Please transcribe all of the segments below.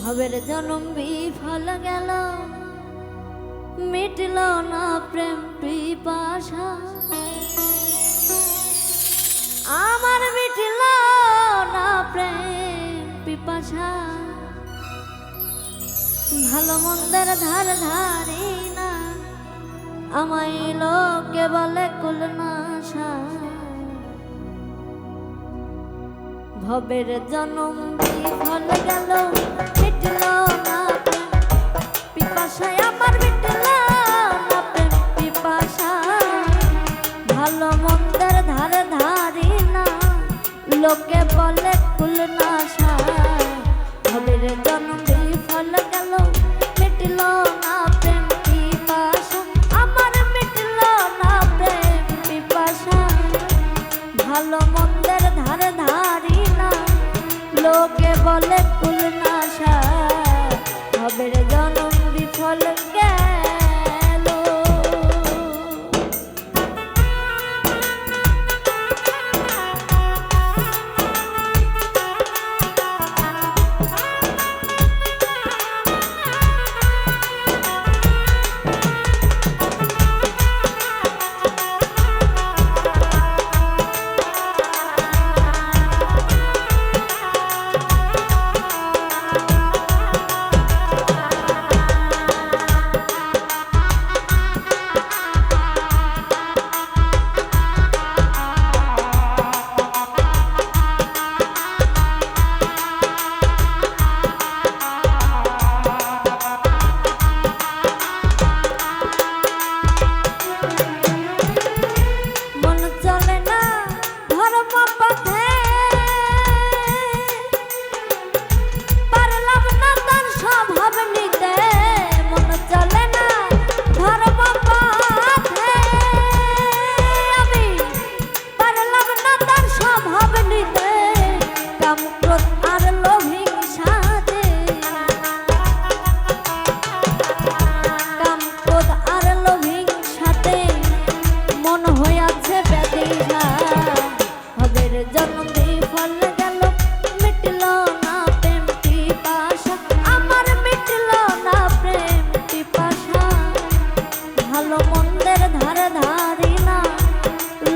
ভবের জনম বিফল গেল, মিটল না প্রেম পিপাসা। আমার মিটল না প্রেম পিপাসা। ভালো মন্দের ধার ধারি না, আমায় লোকে বলে কুলনাশা। ভবের জনম বিফল গেল, মিটল না প্রেম পিপাসায়। আমার মিটল না প্রেম পিপাসা। ভালো মন্দের ধার ধারি না, লোকে বলে কুলনাশা। ভবের জনম বিফল গেল, মিটল না প্রেম পিপাসা। আমার মিটল না প্রেম পিপাসা। ভালো মন্দের ধার ধারি না, লোকে বলে কুলনাশা। ভবের জনম বিফল গেল।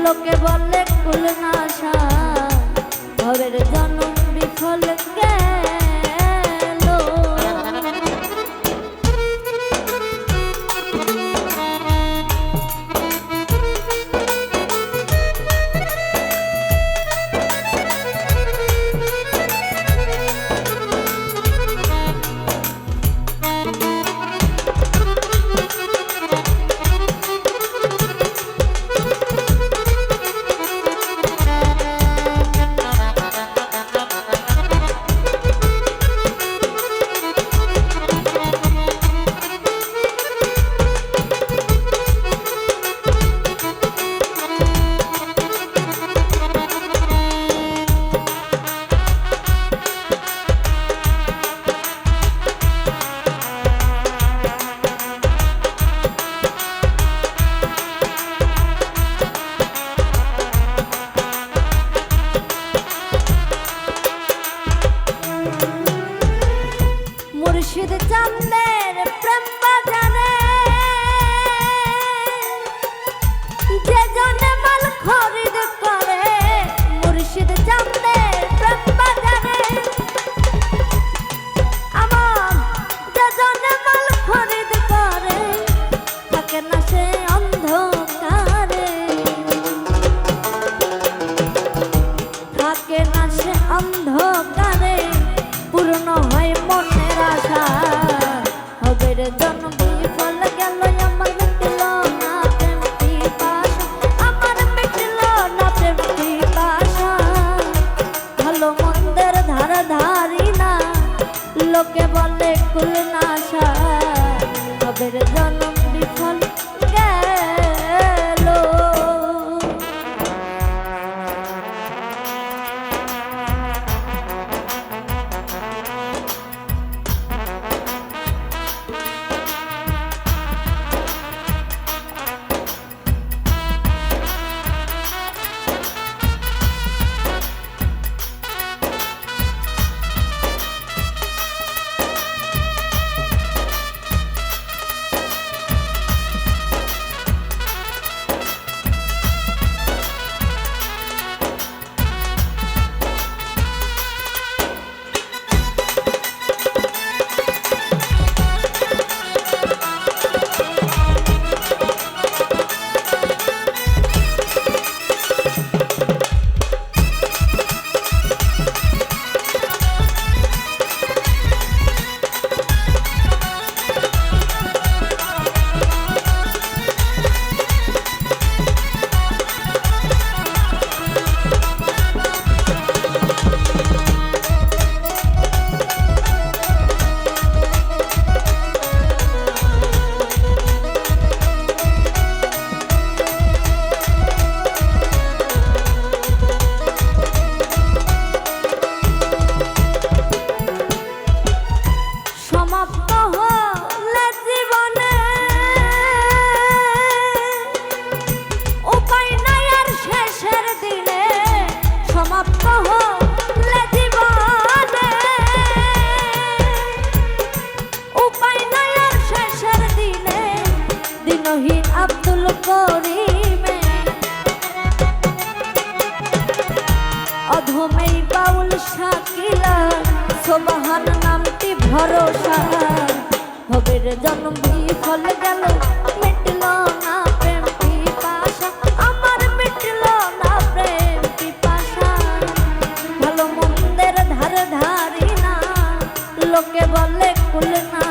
লোকে বলে কুলনাশা। ভবের জনম বিফল গেল। মুর্শিদ চাঁদের প্রেম বাজারে যে জনে মাল খরিদ করে। মুর্শিদ চাঁদের প্রেম বাজারে আমার যে জনে মাল খরিদ করে, থাকে না সে অন্ধকারে। থাকে না সে অন্ধকারে, পূর্ণ হয় মনের আশা। ভবের জনম বিফল গেল, আমার মিটল না প্রেম পিপাসা। আমার মিটল না প্রেম পিপাসা। ভালো মন্দের ধার ধারি না, লোকে বলে কুলনাশা। ভবের জনম বিফল গেল। বাহান নামটি ভরসা, ভবের জন্ম বিফল গেল মিটল না প্রেম পিপাসা, আমার মিটল না প্রেম পিপাসা। ভালো মন্দের ধার ধারি না, লোকে বলে কুল না